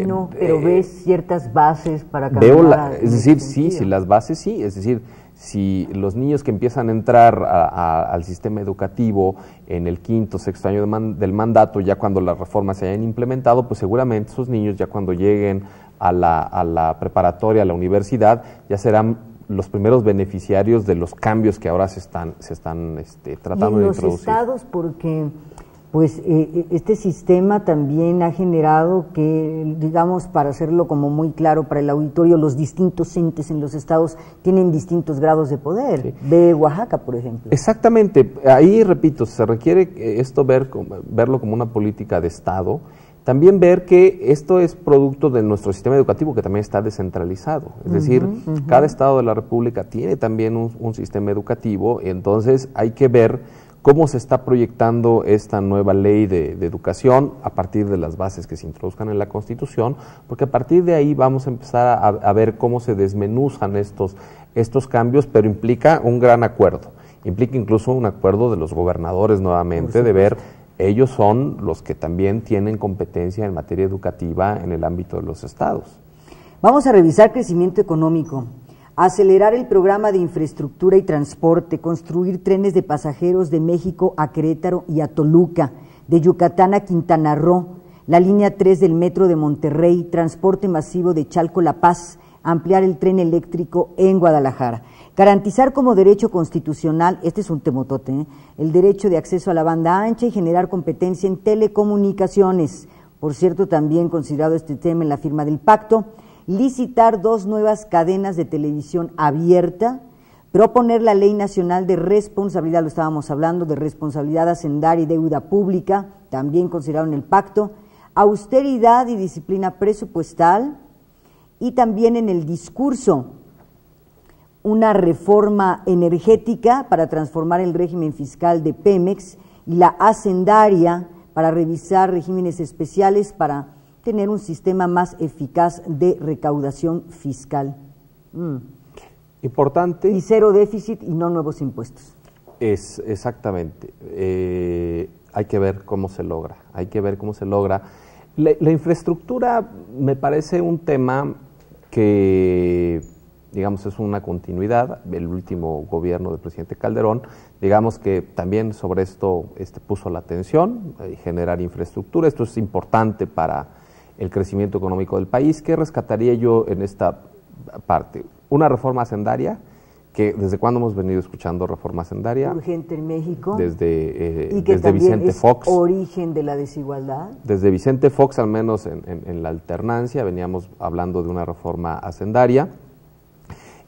No, pero ves ciertas bases para cambiar. Es decir, sí, las bases sí, es decir, si los niños que empiezan a entrar al sistema educativo en el quinto, sexto año del mandato, ya cuando las reformas se hayan implementado, pues seguramente esos niños ya cuando lleguen a la preparatoria, a la universidad, ya serán los primeros beneficiarios de los cambios que ahora se están tratando de introducir. En los estados, porque pues este sistema también ha generado que, digamos, para hacerlo como muy claro para el auditorio, los distintos entes en los estados tienen distintos grados de poder. Sí. Ve Oaxaca, por ejemplo. Exactamente. Ahí, repito, se requiere esto verlo como una política de estado. También ver que esto es producto de nuestro sistema educativo, que también está descentralizado. Es decir, cada estado de la República tiene también un sistema educativo, y entonces hay que ver cómo se está proyectando esta nueva ley de educación a partir de las bases que se introduzcan en la Constitución, porque a partir de ahí vamos a empezar a ver cómo se desmenuzan estos cambios, pero implica un gran acuerdo. Implica incluso un acuerdo de los gobernadores nuevamente, de ver. Ellos son los que también tienen competencia en materia educativa en el ámbito de los estados. Vamos a revisar crecimiento económico, acelerar el programa de infraestructura y transporte, construir trenes de pasajeros de México a Querétaro y a Toluca, de Yucatán a Quintana Roo, la línea 3 del metro de Monterrey, transporte masivo de Chalco-La Paz, ampliar el tren eléctrico en Guadalajara. Garantizar como derecho constitucional, este es un temotote, el derecho de acceso a la banda ancha y generar competencia en telecomunicaciones. Por cierto, también considerado este tema en la firma del pacto, licitar 2 nuevas cadenas de televisión abierta, proponer la Ley Nacional de Responsabilidad, lo estábamos hablando, de responsabilidad hacendaria y deuda pública, también considerado en el pacto, austeridad y disciplina presupuestal, y también en el discurso, una reforma energética para transformar el régimen fiscal de Pemex y la hacendaria para revisar regímenes especiales para tener un sistema más eficaz de recaudación fiscal. Importante. Y cero déficit y no nuevos impuestos. Exactamente. Hay que ver cómo se logra. La infraestructura me parece un tema que, digamos, es una continuidad. El último gobierno del presidente Calderón, digamos que también sobre esto puso la atención, generar infraestructura. Esto es importante para el crecimiento económico del país. ¿Qué rescataría yo en esta parte? Una reforma hacendaria, que ¿desde cuándo hemos venido escuchando reforma hacendaria? Urgente en México. Desde y que desde Vicente Fox. Origen de la desigualdad. Desde Vicente Fox, al menos en la alternancia, veníamos hablando de una reforma hacendaria.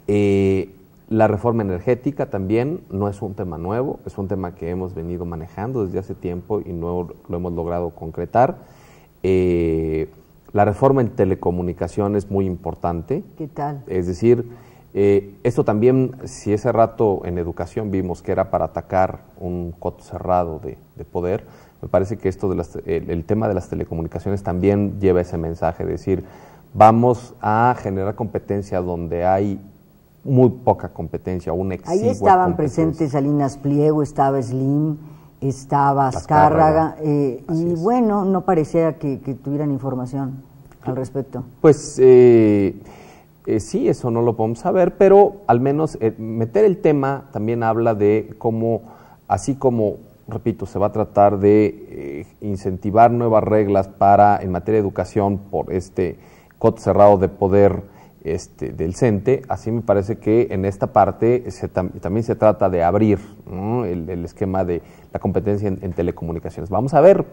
La reforma energética también no es un tema nuevo, es un tema que hemos venido manejando desde hace tiempo y no lo hemos logrado concretar. La reforma en telecomunicaciones es muy importante. ¿Qué tal? Es decir, esto también, si ese rato en educación vimos que era para atacar un coto cerrado de poder, me parece que esto el tema de las telecomunicaciones también lleva ese mensaje, de decir, vamos a generar competencia donde hay muy poca competencia, una exigua Ahí estaban presentes Salinas Pliego, estaba Slim, estaba Azcárraga, y bueno, no parecía que tuvieran información al respecto. Pues sí, eso no lo podemos saber, pero al menos meter el tema también habla de cómo, así como, repito, se va a tratar de incentivar nuevas reglas en materia de educación por este coto cerrado de poder del CENTE, así me parece que en esta parte también se trata de abrir, ¿no?, el esquema de la competencia en telecomunicaciones. Vamos a ver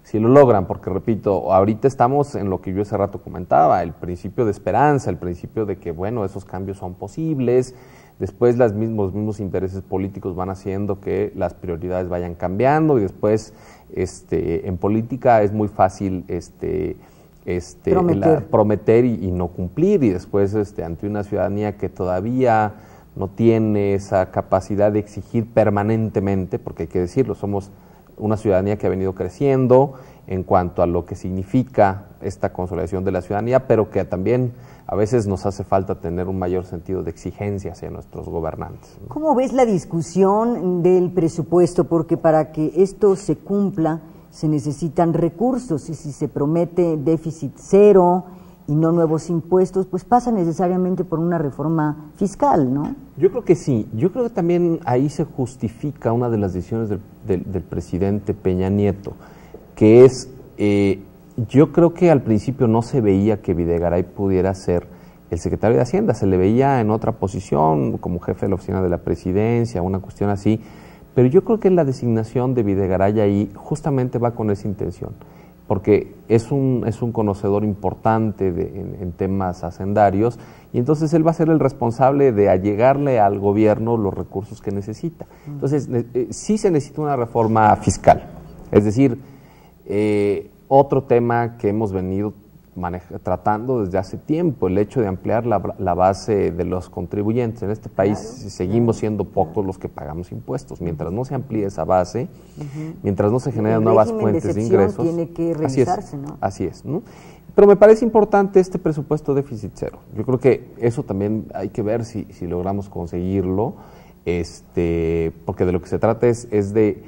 si lo logran, porque repito, ahorita estamos en lo que yo hace rato comentaba, el principio de esperanza, el principio de que, bueno, esos cambios son posibles. Después los mismos intereses políticos van haciendo que las prioridades vayan cambiando, y después en política es muy fácil prometer y no cumplir, y después ante una ciudadanía que todavía no tiene esa capacidad de exigir permanentemente, porque hay que decirlo, somos una ciudadanía que ha venido creciendo en cuanto a lo que significa esta consolidación de la ciudadanía, pero que también a veces nos hace falta tener un mayor sentido de exigencia hacia nuestros gobernantes. ¿Cómo ves la discusión del presupuesto? Porque para que esto se cumpla se necesitan recursos, y si se promete déficit cero y no nuevos impuestos, pues pasa necesariamente por una reforma fiscal, ¿no? Yo creo que sí. Yo creo que también ahí se justifica una de las decisiones del presidente Peña Nieto, que es, yo creo que al principio no se veía que Videgaray pudiera ser el secretario de Hacienda, se le veía en otra posición, como jefe de la oficina de la presidencia, una cuestión así, pero yo creo que la designación de Videgaray ahí justamente va con esa intención, porque es un conocedor importante en temas hacendarios, y entonces él va a ser el responsable de allegarle al gobierno los recursos que necesita. Entonces, sí se necesita una reforma fiscal, es decir, otro tema que hemos venido tratando desde hace tiempo, el hecho de ampliar la base de los contribuyentes. En este país seguimos siendo pocos los que pagamos impuestos. Mientras no se amplíe esa base, mientras no se generen nuevas fuentes de ingresos, tiene que revisarse, ¿no? Así es, ¿no? Pero me parece importante este presupuesto déficit cero. Yo creo que eso también hay que ver si logramos conseguirlo, porque de lo que se trata es de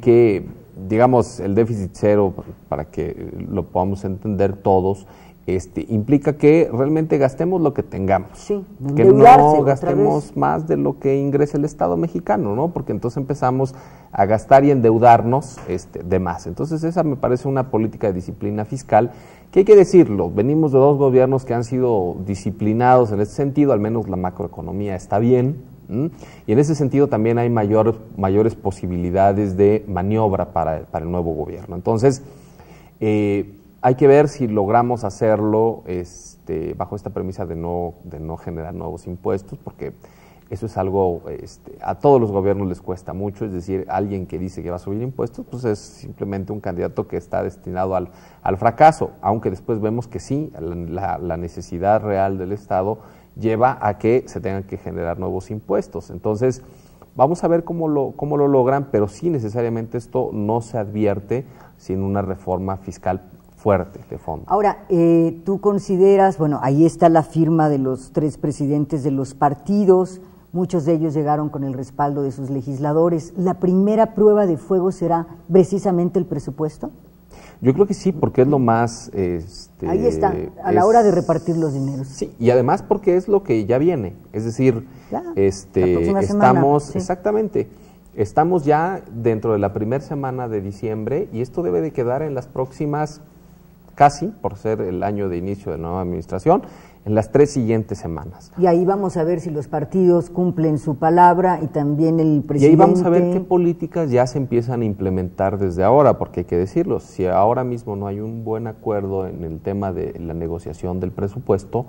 que, digamos, el déficit cero, para que lo podamos entender todos, implica que realmente gastemos lo que tengamos, sí, que no gastemos más de lo que ingresa el Estado mexicano, ¿no? Porque entonces empezamos a gastar y endeudarnos de más. Entonces esa me parece una política de disciplina fiscal que hay que decirlo, venimos de dos gobiernos que han sido disciplinados en ese sentido, al menos la macroeconomía está bien, y en ese sentido también hay mayores posibilidades de maniobra para el nuevo gobierno. Entonces, hay que ver si logramos hacerlo bajo esta premisa de no generar nuevos impuestos, porque eso es algo, a todos los gobiernos les cuesta mucho, es decir, alguien que dice que va a subir impuestos, pues es simplemente un candidato que está destinado al fracaso, aunque después vemos que sí, la necesidad real del Estado lleva a que se tengan que generar nuevos impuestos. Entonces, vamos a ver cómo lo logran, pero sí necesariamente esto no se advierte sin una reforma fiscal fuerte de fondo. Ahora, tú consideras, bueno, ahí está la firma de los 3 presidentes de los partidos, muchos de ellos llegaron con el respaldo de sus legisladores. ¿La primera prueba de fuego será precisamente el presupuesto? Yo creo que sí, porque es lo más... ahí está, a la hora de repartir los dineros. Sí, y además porque es lo que ya viene, es decir, la próxima semana, sí. Exactamente, estamos ya dentro de la primera semana de diciembre y esto debe de quedar en las próximas, casi, por ser el año de inicio de la nueva administración, en las 3 siguientes semanas. Y ahí vamos a ver si los partidos cumplen su palabra y también el presidente... Y ahí vamos a ver qué políticas ya se empiezan a implementar desde ahora, porque hay que decirlo, si ahora mismo no hay un buen acuerdo en el tema de la negociación del presupuesto,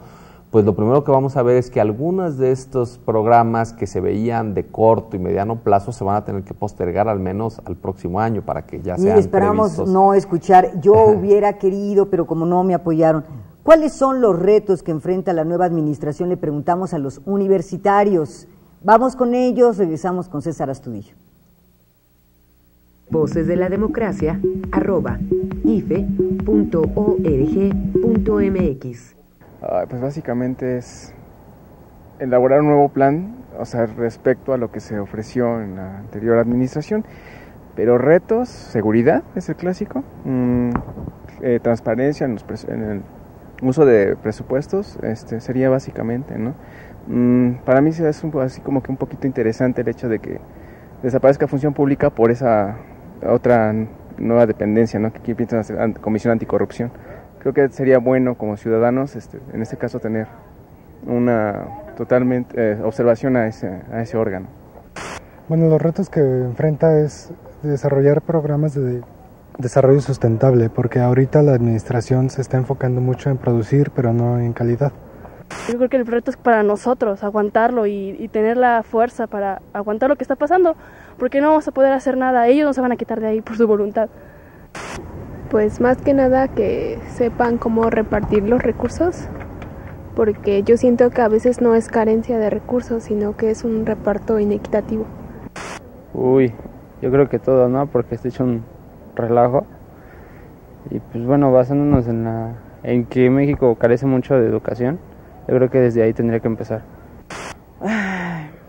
pues lo primero que vamos a ver es que algunos de estos programas que se veían de corto y mediano plazo se van a tener que postergar al menos al próximo año para que ya sean esperamos previstos. No escuchar, yo hubiera querido, pero como no me apoyaron. ¿Cuáles son los retos que enfrenta la nueva administración? Le preguntamos a los universitarios. Vamos con ellos, regresamos con César Astudillo. Voces de la Democracia, @ife.org.mx. Pues básicamente es elaborar un nuevo plan, o sea, respecto a lo que se ofreció en la anterior administración, pero retos, seguridad es el clásico, transparencia en el uso de presupuestos, sería básicamente, ¿no? Para mí es así como que un poquito interesante el hecho de que desaparezca función pública por esa otra nueva dependencia, ¿no? Que aquí piensan hacer Comisión Anticorrupción. Creo que sería bueno como ciudadanos, en este caso, tener una totalmente observación a ese órgano. Bueno, los retos que enfrenta es desarrollar programas de desarrollo sustentable, porque ahorita la administración se está enfocando mucho en producir, pero no en calidad. Yo creo que el reto es para nosotros, aguantarlo y tener la fuerza para aguantar lo que está pasando, porque no vamos a poder hacer nada, ellos no se van a quitar de ahí por su voluntad. Pues más que nada que sepan cómo repartir los recursos, porque yo siento que a veces no es carencia de recursos, sino que es un reparto inequitativo. Yo creo que todo, ¿no? Porque está hecho un relajo. Y pues bueno, basándonos en que México carece mucho de educación, yo creo que desde ahí tendría que empezar.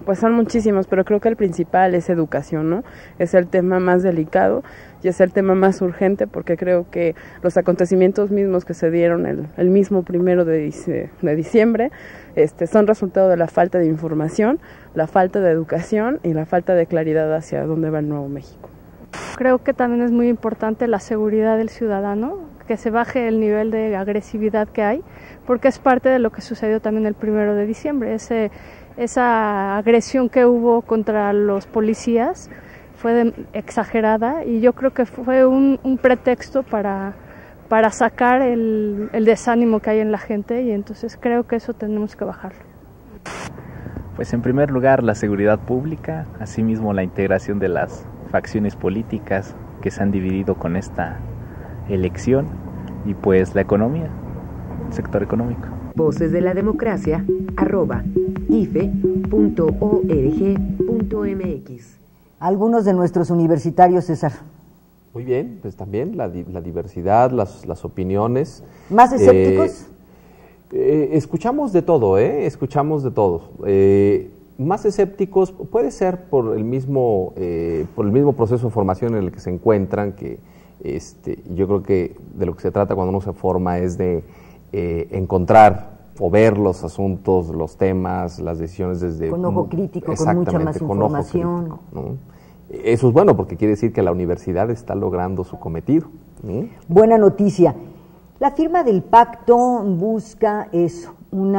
Pues son muchísimos, pero creo que el principal es educación, ¿no? Es el tema más delicado y es el tema más urgente, porque creo que los acontecimientos mismos que se dieron el mismo 1 de diciembre son resultado de la falta de información, la falta de educación y la falta de claridad hacia dónde va el nuevo México. Creo que también es muy importante la seguridad del ciudadano, que se baje el nivel de agresividad que hay, porque es parte de lo que sucedió también el 1 de diciembre, esa agresión que hubo contra los policías fue exagerada y yo creo que fue un pretexto para sacar el desánimo que hay en la gente, y entonces creo que eso tenemos que bajarlo. Pues en primer lugar la seguridad pública, asimismo la integración de las facciones políticas que se han dividido con esta elección, y pues la economía, el sector económico. Voces de la Democracia, @ife.org.mx. Algunos de nuestros universitarios, César. Muy bien, pues también la diversidad, las opiniones. ¿Más escépticos? Escuchamos de todo, escuchamos de todo. Más escépticos puede ser por el mismo proceso de formación en el que se encuentran, que yo creo que de lo que se trata cuando uno se forma es de encontrar o ver los asuntos, los temas, las decisiones desde... Con ojo crítico, con mucha más información. Crítico, ¿no? Eso es bueno porque quiere decir que la universidad está logrando su cometido. Buena noticia. La firma del pacto busca eso, un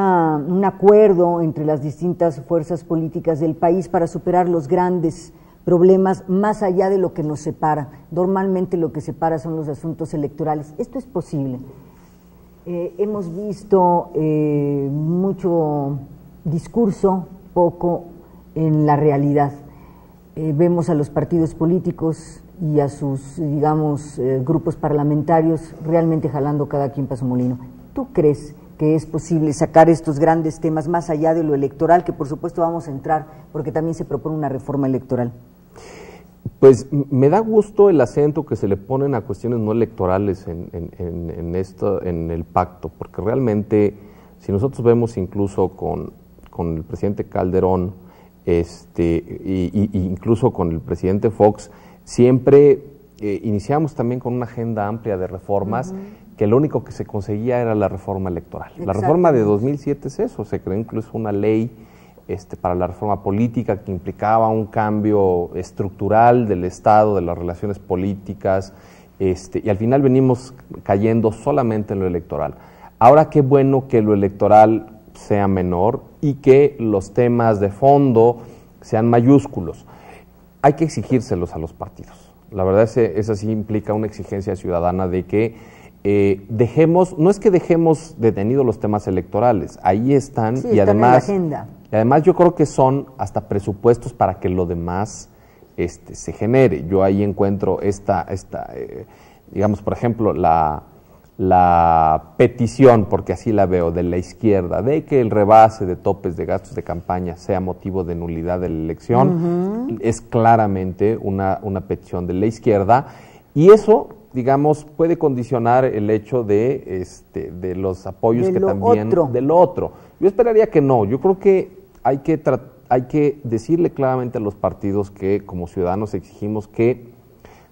acuerdo entre las distintas fuerzas políticas del país para superar los grandes problemas más allá de lo que nos separa. Normalmente lo que separa son los asuntos electorales. Esto es posible. Hemos visto mucho discurso, poco en la realidad. Vemos a los partidos políticos y a sus, grupos parlamentarios realmente jalando cada quien para su molino. ¿Tú crees que es posible sacar estos grandes temas más allá de lo electoral, que por supuesto vamos a entrar, porque también se propone una reforma electoral? Pues me da gusto el acento que se le ponen a cuestiones no electorales en el pacto, porque realmente, si nosotros vemos incluso con el presidente Calderón, incluso con el presidente Fox, siempre iniciamos también con una agenda amplia de reformas, que lo único que se conseguía era la reforma electoral. Exacto. La reforma de 2007 es eso, se creó incluso una ley para la reforma política que implicaba un cambio estructural del Estado, de las relaciones políticas, y al final venimos cayendo solamente en lo electoral. Ahora qué bueno que lo electoral sea menor y que los temas de fondo sean mayúsculos. Hay que exigírselos a los partidos. La verdad esa sí implica una exigencia ciudadana de que no es que dejemos detenidos los temas electorales, ahí están, sí, y están además en la agenda. Y además yo creo que son hasta presupuestos para que lo demás se genere. Yo ahí encuentro digamos, por ejemplo, la petición, porque así la veo, de la izquierda, de que el rebase de topes de gastos de campaña sea motivo de nulidad de la elección, es claramente una petición de la izquierda, y eso, digamos, puede condicionar el hecho de los apoyos de lo otro. Yo esperaría que no. Yo creo que hay que decirle claramente a los partidos que como ciudadanos exigimos que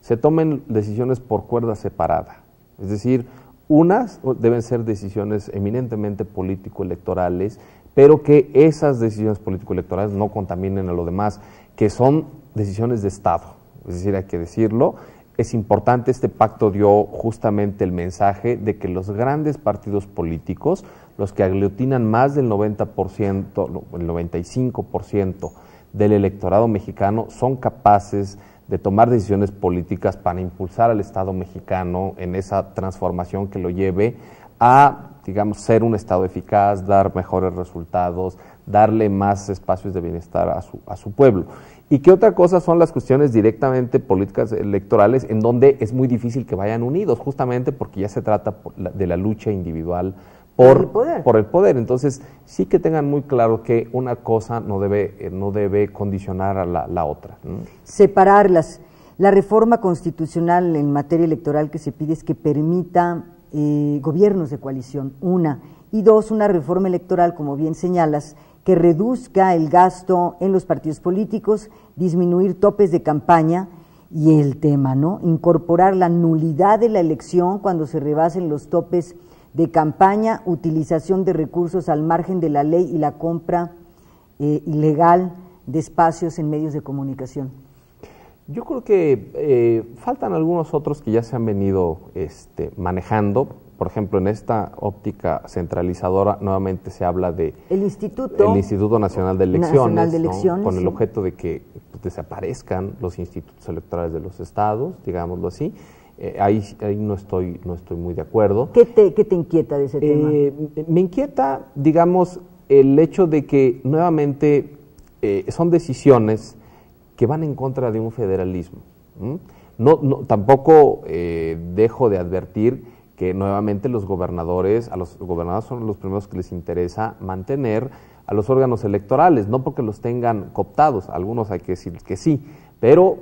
se tomen decisiones por cuerda separada. Es decir, unas deben ser decisiones eminentemente político-electorales, pero que esas decisiones político-electorales no contaminen a lo demás, que son decisiones de Estado. Es decir, hay que decirlo. Es importante, este pacto dio justamente el mensaje de que los grandes partidos políticos, los que aglutinan más del 90%, el 95% del electorado mexicano, son capaces de tomar decisiones políticas para impulsar al Estado mexicano en esa transformación que lo lleve a, digamos, ser un Estado eficaz, dar mejores resultados, darle más espacios de bienestar a su pueblo. ¿Y qué otra cosa son las cuestiones directamente políticas electorales, en donde es muy difícil que vayan unidos, justamente porque ya se trata de la lucha individual por el poder? Entonces, sí que tengan muy claro que una cosa no debe condicionar a la otra. Separarlas. La reforma constitucional en materia electoral que se pide es que permita gobiernos de coalición, una, y dos, una reforma electoral, como bien señalas, que reduzca el gasto en los partidos políticos, disminuir topes de campaña y el tema, ¿no? Incorporar la nulidad de la elección cuando se rebasen los topes de campaña, utilización de recursos al margen de la ley y la compra ilegal de espacios en medios de comunicación. Yo creo que faltan algunos otros que ya se han venido manejando. Por ejemplo, en esta óptica centralizadora nuevamente se habla de el Instituto Nacional de Elecciones, ¿no? Con el objeto de que desaparezcan los institutos electorales de los estados, digámoslo así. Ahí no estoy muy de acuerdo. ¿Qué te inquieta de ese tema? Me inquieta, digamos, el hecho de que nuevamente son decisiones que van en contra de un federalismo. Tampoco dejo de advertir que nuevamente a los gobernadores son los primeros que les interesa mantener a los órganos electorales, no porque los tengan cooptados, algunos hay que decir que sí, pero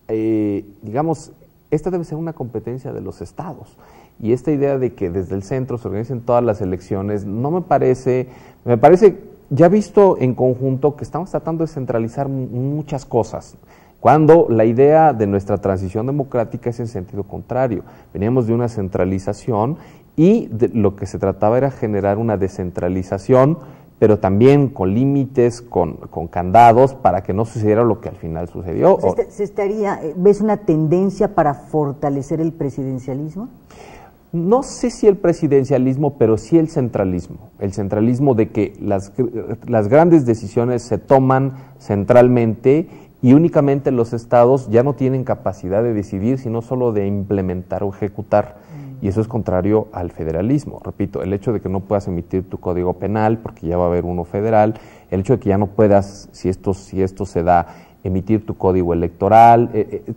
digamos, esta debe ser una competencia de los estados, y esta idea de que desde el centro se organicen todas las elecciones, no me parece, ya visto en conjunto que estamos tratando de centralizar muchas cosas, cuando la idea de nuestra transición democrática es en sentido contrario. Veníamos de una centralización y lo que se trataba era generar una descentralización, pero también con límites, con candados, para que no sucediera lo que al final sucedió. ¿Ves una tendencia para fortalecer el presidencialismo? No sé si el presidencialismo, pero sí el centralismo de que las grandes decisiones se toman centralmente y únicamente los estados ya no tienen capacidad de decidir, sino solo de implementar o ejecutar. Y eso es contrario al federalismo. Repito, el hecho de que no puedas emitir tu código penal, porque ya va a haber uno federal, el hecho de que ya no puedas, si esto se da, emitir tu código electoral,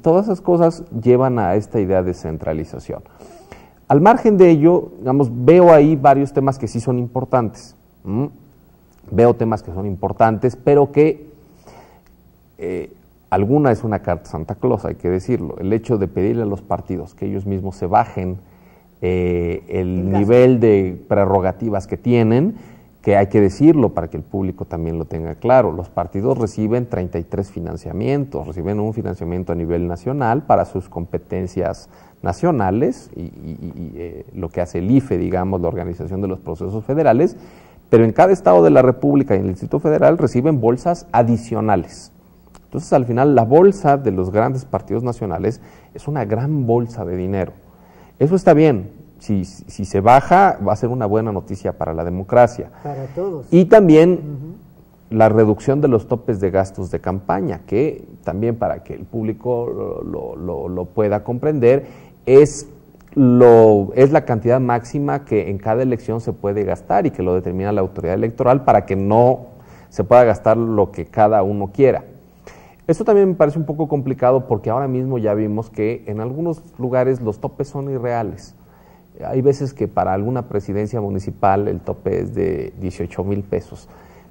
todas esas cosas llevan a esta idea de centralización. Al margen de ello, digamos, veo ahí varios temas que sí son importantes. Veo temas que son importantes, pero que alguna es una carta Santa Claus, hay que decirlo. El hecho de pedirle a los partidos que ellos mismos se bajen el nivel de prerrogativas que tienen, que hay que decirlo para que el público también lo tenga claro. Los partidos reciben 33 financiamientos, reciben un financiamiento a nivel nacional para sus competencias nacionales y lo que hace el IFE, digamos, la organización de los procesos federales, pero en cada estado de la República y en el Distrito Federal reciben bolsas adicionales. Entonces, al final, la bolsa de los grandes partidos nacionales es una gran bolsa de dinero. Eso está bien. Si se baja, va a ser una buena noticia para la democracia. Para todos. Y también la reducción de los topes de gastos de campaña, que también para que el público lo pueda comprender, es la cantidad máxima que en cada elección se puede gastar y que lo determina la autoridad electoral para que no se pueda gastar lo que cada uno quiera. Esto también me parece un poco complicado porque ahora mismo ya vimos que en algunos lugares los topes son irreales. Hay veces que para alguna presidencia municipal el tope es de 18,000 pesos.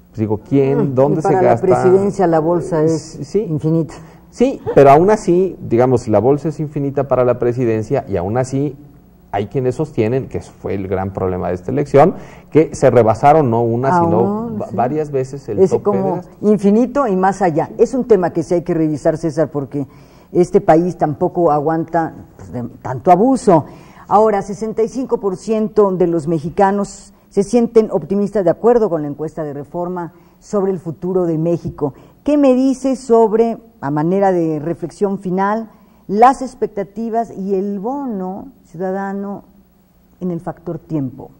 Pues digo, ¿quién? ¿Dónde se gasta? Para la presidencia la bolsa es infinita. Sí, pero aún así, digamos, la bolsa es infinita para la presidencia y aún así hay quienes sostienen, que fue el gran problema de esta elección, que se rebasaron no una, sino varias veces el tope como de gasto. Infinito y más allá. Es un tema que sí hay que revisar, César, porque este país tampoco aguanta tanto abuso. Ahora, 65% de los mexicanos se sienten optimistas, de acuerdo con la encuesta de Reforma, sobre el futuro de México. ¿Qué me dices sobre, a manera de reflexión final, las expectativas y el bono ciudadano en el factor tiempo?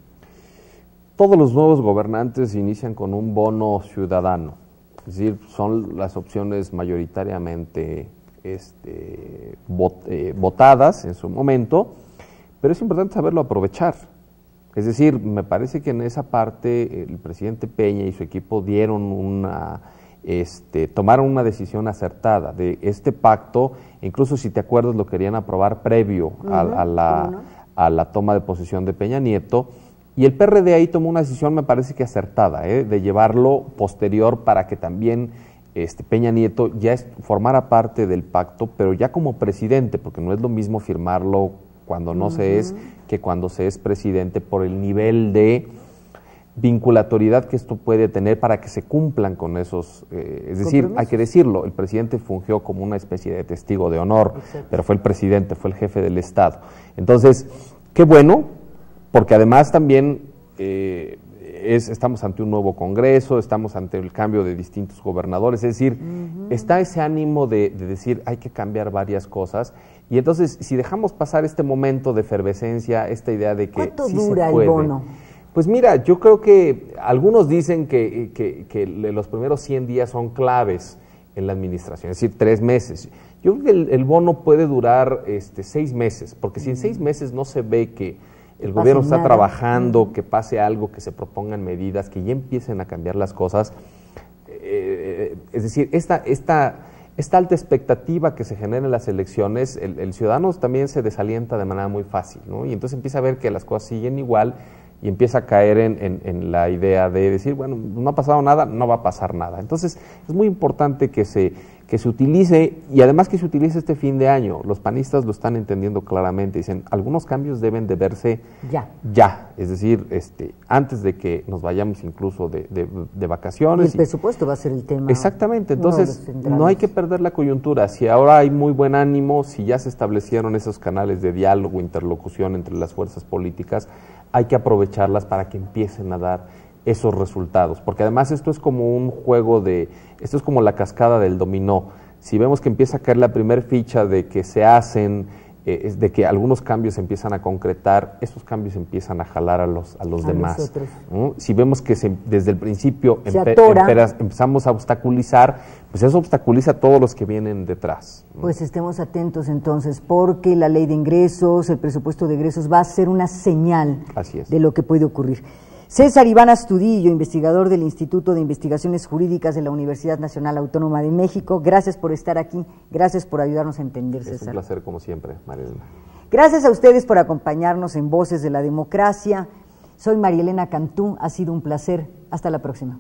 Todos los nuevos gobernantes inician con un bono ciudadano, es decir, son las opciones mayoritariamente votadas en su momento, pero es importante saberlo aprovechar. Es decir, me parece que en esa parte el presidente Peña y su equipo tomaron una decisión acertada de este pacto. Incluso, si te acuerdas, lo querían aprobar previo a la toma de posesión de Peña Nieto, y el PRD ahí tomó una decisión, me parece que acertada, de llevarlo posterior para que también Peña Nieto ya formara parte del pacto, pero ya como presidente, porque no es lo mismo firmarlo cuando no se es que cuando se es presidente, por el nivel de vinculatoriedad que esto puede tener para que se cumplan con esos, es decir, hay que decirlo, el presidente fungió como una especie de testigo de honor, pero fue el presidente, fue el jefe del Estado. Entonces, qué bueno, porque además también estamos ante un nuevo Congreso, estamos ante el cambio de distintos gobernadores, es decir, está ese ánimo de decir hay que cambiar varias cosas, y entonces si dejamos pasar este momento de efervescencia, esta idea de que ¿cuánto sí dura se puede, el bono? Pues mira, yo creo que algunos dicen que los primeros 100 días son claves en la administración, es decir, 3 meses. Yo creo que el bono puede durar 6 meses, porque si en 6 meses no se ve que el gobierno está trabajando, que pase algo, que se propongan medidas, que ya empiecen a cambiar las cosas, es decir, esta alta expectativa que se genera en las elecciones, el ciudadano también se desalienta de manera muy fácil, ¿no? Y entonces empieza a ver que las cosas siguen igual y empieza a caer en la idea de decir, bueno, no ha pasado nada, no va a pasar nada. Entonces es muy importante que se utilice, y además que se utilice este fin de año. Los panistas lo están entendiendo claramente, dicen, algunos cambios deben de verse ya, es decir, antes de que nos vayamos incluso de vacaciones. Y el presupuesto va a ser el tema. Exactamente, entonces no hay que perder la coyuntura. Si ahora hay muy buen ánimo, si ya se establecieron esos canales de diálogo, interlocución entre las fuerzas políticas, hay que aprovecharlas para que empiecen a dar esos resultados, porque además esto es como un juego esto es como la cascada del dominó. Si vemos que empieza a caer la primer ficha de que se hacen, de que algunos cambios empiezan a concretar, esos cambios empiezan a jalar a los demás, ¿no? Si vemos que desde el principio empezamos a obstaculizar, pues eso obstaculiza a todos los que vienen detrás, ¿no? Pues estemos atentos entonces, porque la ley de ingresos, el presupuesto de egresos va a ser una señal de lo que puede ocurrir. César Iván Astudillo, investigador del Instituto de Investigaciones Jurídicas de la Universidad Nacional Autónoma de México, gracias por estar aquí, gracias por ayudarnos a entender, César. Es un placer como siempre, Marielena. Gracias a ustedes por acompañarnos en Voces de la Democracia. Soy Marielena Cantú, ha sido un placer. Hasta la próxima.